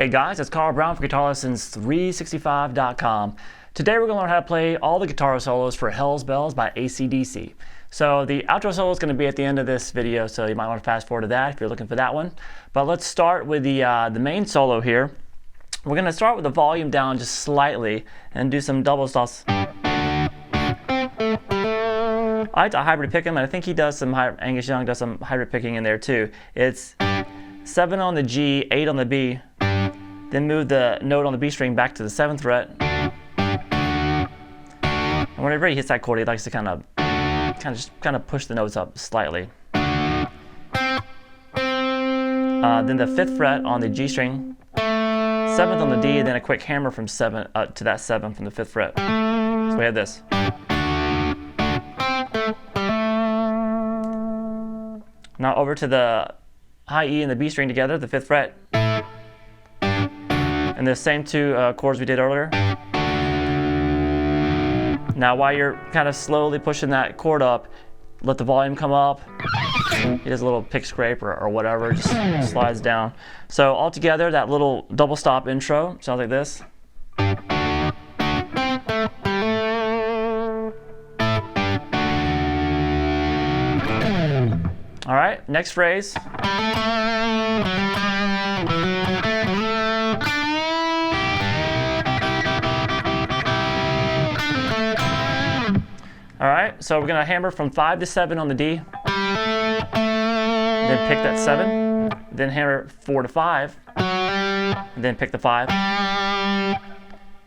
Hey guys, it's Carl Brown for GuitarLessons365.com. Today we're going to learn how to play all the guitar solos for Hell's Bells by AC/DC. So the outro solo is going to be at the end of this video, so you might want to fast forward to that if you're looking for that one. But let's start with the main solo here. We're going to start with the volume down just slightly and do some double stops. I like to hybrid pick him, and I think he does some, Angus Young does some hybrid picking in there too. It's 7 on the G, 8 on the B, then move the note on the B string back to the 7th fret. And whenever he hits that chord, he likes to kind of push the notes up slightly. Then the 5th fret on the G string, 7th on the D, then a quick hammer from 7 to that 7 from the 5th fret. So we have this. Now over to the high E and the B string together, the 5th fret. And the same two chords we did earlier. Now while you're kind of slowly pushing that chord up, let the volume come up. He does a little pick scrape or whatever, just slides down. So all together, that little double stop intro sounds like this. All right, next phrase. All right, so we're gonna hammer from 5 to 7 on the D, then pick that 7, then hammer 4 to 5, and then pick the 5,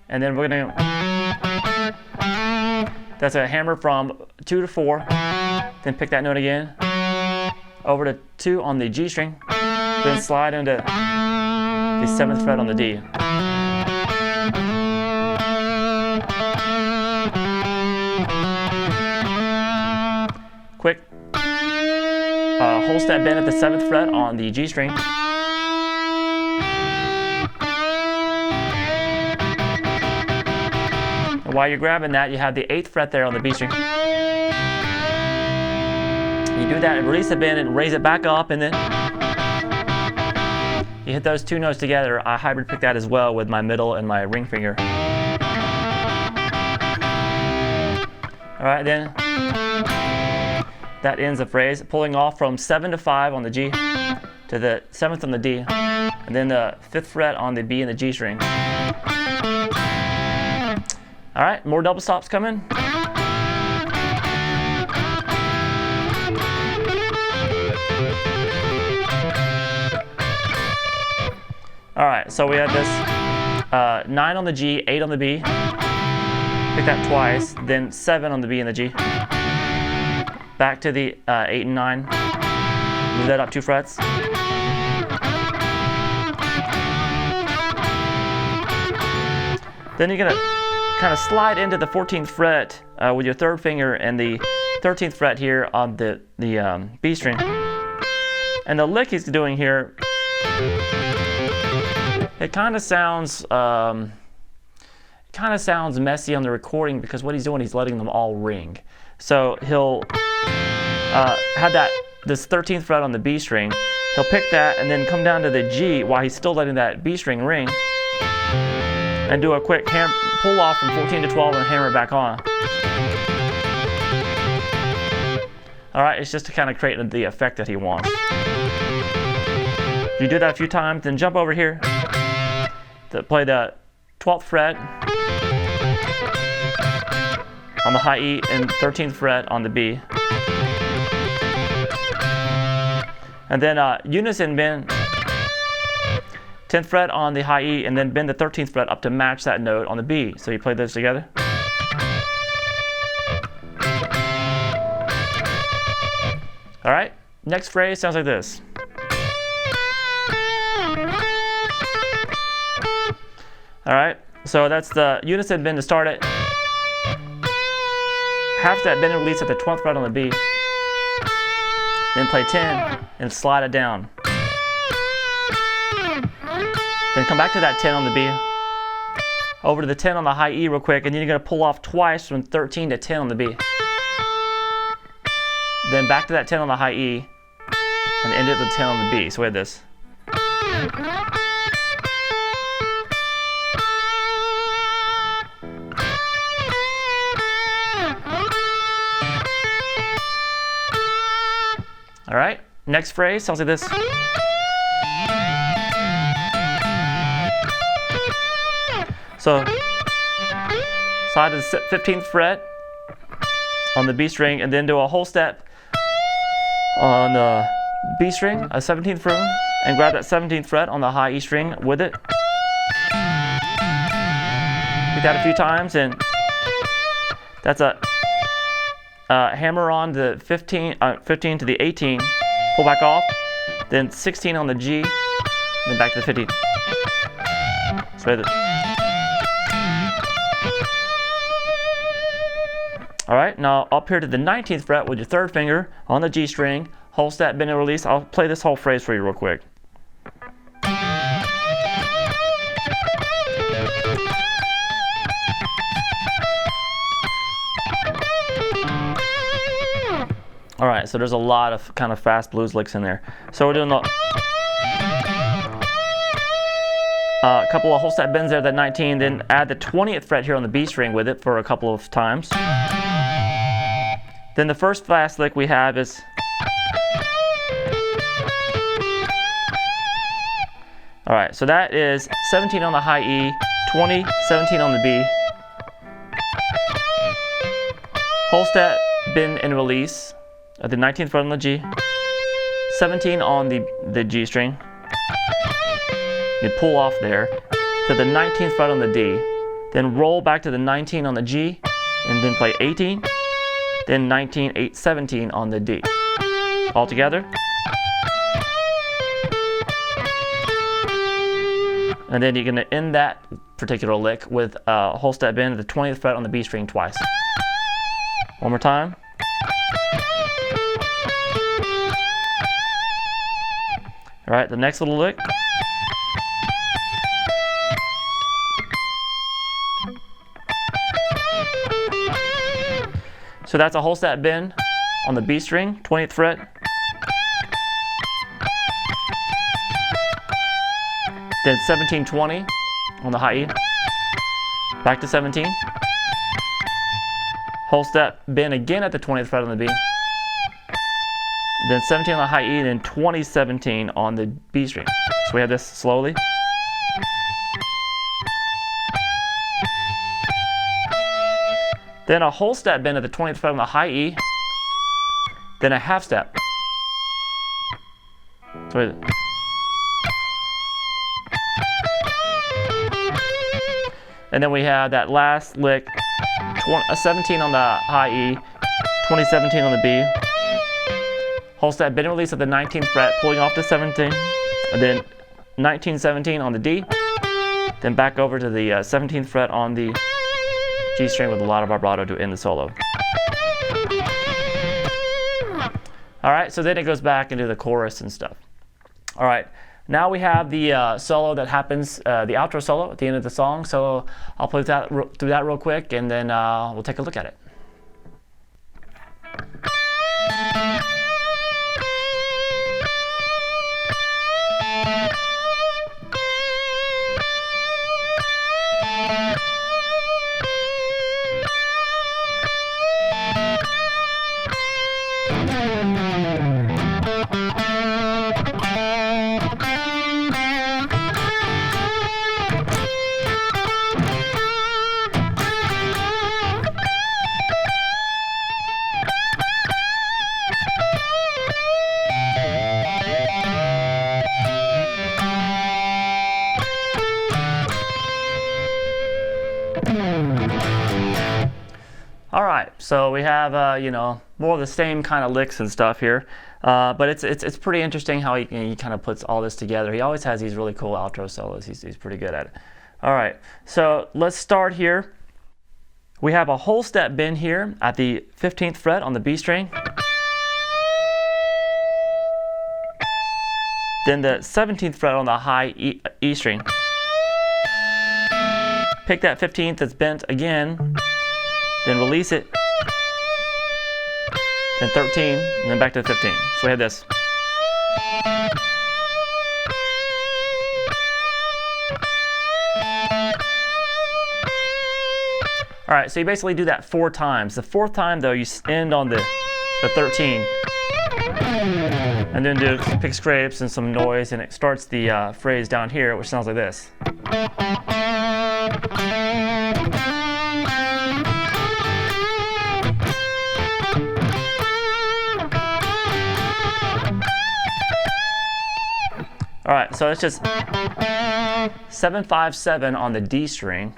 and then we're gonna, that's a hammer from 2 to 4, then pick that note again, over to 2 on the G string, then slide into the 7th fret on the D. Quick whole step bend at the 7th fret on the G string. And while you're grabbing that, you have the 8th fret there on the B string. You do that and release the bend and raise it back up, and then you hit those two notes together. I hybrid pick that as well with my middle and my ring finger. All right, then that ends the phrase, pulling off from 7 to 5 on the G to the 7th on the D, and then the 5th fret on the B and the G string. All right, more double stops coming. All right, so we had this 9 on the G, 8 on the B, pick that twice, then 7 on the B and the G. Back to the 8 and 9, move that up 2 frets. Then you're gonna kind of slide into the 14th fret with your 3rd finger and the 13th fret here on the B string. And the lick he's doing here, it kind of sounds messy on the recording because what he's doing, he's letting them all ring. So he'll have this 13th fret on the B string. He'll pick that and then come down to the G while he's still letting that B string ring, and do a quick pull off from 14 to 12 and hammer it back on. All right, it's just to kind of create the effect that he wants. You do that a few times, then jump over here to play the 12th fret on the high E and 13th fret on the B. And then Unison bend 10th fret on the high E and then bend the 13th fret up to match that note on the B. So you play those together. All right, next phrase sounds like this. All right, so that's the Unison bend to start it. Half that bend and release at the 12th fret on the B. Then play 10 and slide it down. Then come back to that 10 on the B. Over to the 10 on the high E real quick, and then you're going to pull off twice from 13 to 10 on the B. Then back to that 10 on the high E, and end it with the 10 on the B. So we had this. All right, next phrase sounds like this. So slide to the 15th fret on the B string, and then do a whole step on the B string, a 17th fret, and grab that 17th fret on the high E string with it. Do that a few times, and that's a hammer on the 15 to the 18, pull back off, then 16 on the G, then back to the 15. So all right, now up here to the 19th fret with your third finger on the G string, whole step, bend and release. I'll play this whole phrase for you real quick. All right, so there's a lot of kind of fast blues licks in there. So we're doing a couple of whole step bends there, that 19, then add the 20th fret here on the B string with it for a couple of times. Then the first fast lick we have is all right, so that is 17 on the high E, 20, 17 on the B. Whole step, bend and release at the 19th fret on the G, 17 on the G string. You pull off there to the 19th fret on the D, then roll back to the 19 on the G, and then play 18, then 19, 8, 17 on the D. All together. And then you're going to end that particular lick with a whole step bend at the 20th fret on the B string twice. One more time. All right, the next little lick. So that's a whole step bend on the B string, 20th fret. Then 17, 20 on the high E. Back to 17. Whole step bend again at the 20th fret on the B. Then 17 on the high E, then 20, 17 on the B string. So we have this slowly. Then a whole step bend at the 20th fret on the high E, then a half step. So and then we have that last lick, a 17 on the high E, 20, 17 on the B. Whole step bend and release at the 19th fret, pulling off to 17, and then 19, 17 on the D, then back over to the 17th fret on the G string with a lot of vibrato to end the solo. All right, so then it goes back into the chorus and stuff. All right, now we have the solo that happens, the outro solo at the end of the song. So I'll play through that real quick, and then we'll take a look at it. All right, so we have you know, more of the same kind of licks and stuff here, but it's pretty interesting how he kind of puts all this together. He always has these really cool outro solos. He's pretty good at it. All right, so let's start here. We have a whole step bend here at the 15th fret on the B string. Then the 17th fret on the high E string. Pick that 15th that's bent again, then release it, then 13, and then back to the 15. So we have this. All right, so you basically do that 4 times. The 4th time though, you end on the 13. and then do pick scrapes and some noise, and it starts the phrase down here, which sounds like this. All right, so it's just 7-5-7 on the D string,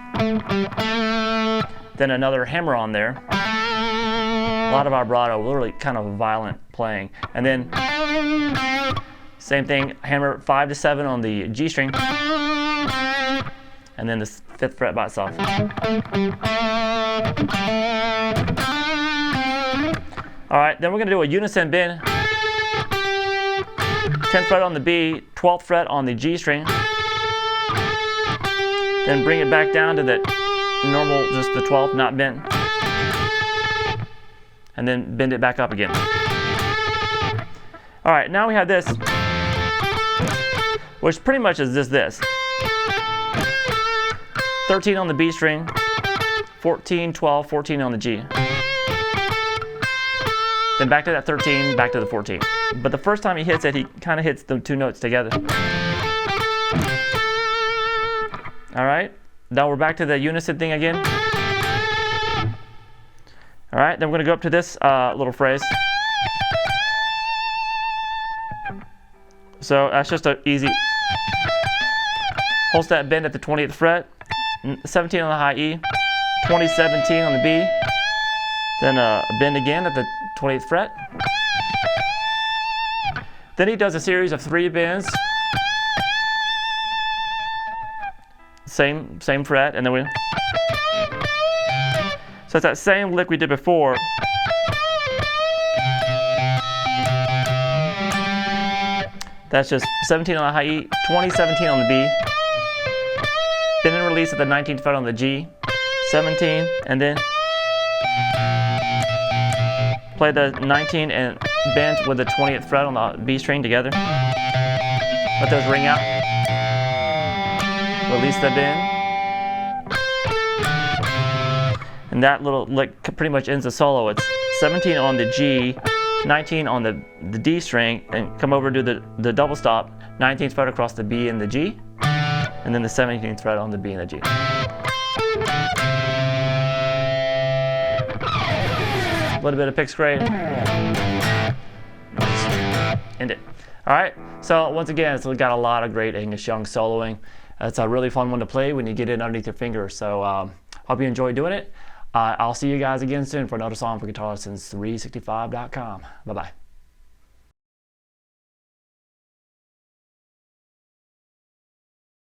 then another hammer on there, a lot of vibrato, literally kind of violent playing, and then same thing, hammer 5-7 on the G string, and then the 5th fret by itself. All right, then we're going to do a unison bend. 10th fret on the B, 12th fret on the G string, then bring it back down to the normal, just the 12th, not bent, and then bend it back up again. All right, now we have this, which pretty much is just this. 13 on the B string, 14, 12, 14 on the G. Then back to that 13, back to the 14. But the first time he hits it, he kind of hits the 2 notes together. All right, now we're back to the unison thing again. All right, then we're going to go up to this little phrase. So that's just an easy. Whole step bend at the 20th fret, 17 on the high E, 20, 17 on the B, then a bend again at the 20th fret. Then he does a series of 3 bends, same fret, and then we. So it's that same lick we did before. That's just 17 on the high E, 20, 17 on the B, bend and release at the 19th fret on the G, 17, and then play the 19 and bend with the 20th fret on the B string together. Let those ring out. Release the bend. And that little lick pretty much ends the solo. It's 17 on the G, 19 on the D string, and come over to the double stop, 19th fret across the B and the G, and then the 17th fret on the B and the G. A little bit of pick scrape. End it. All right, so once again, it's got a lot of great Angus Young soloing. It's a really fun one to play when you get it underneath your fingers. So hope you enjoy doing it. I'll see you guys again soon for another song for GuitarLessons365.com. Bye-bye.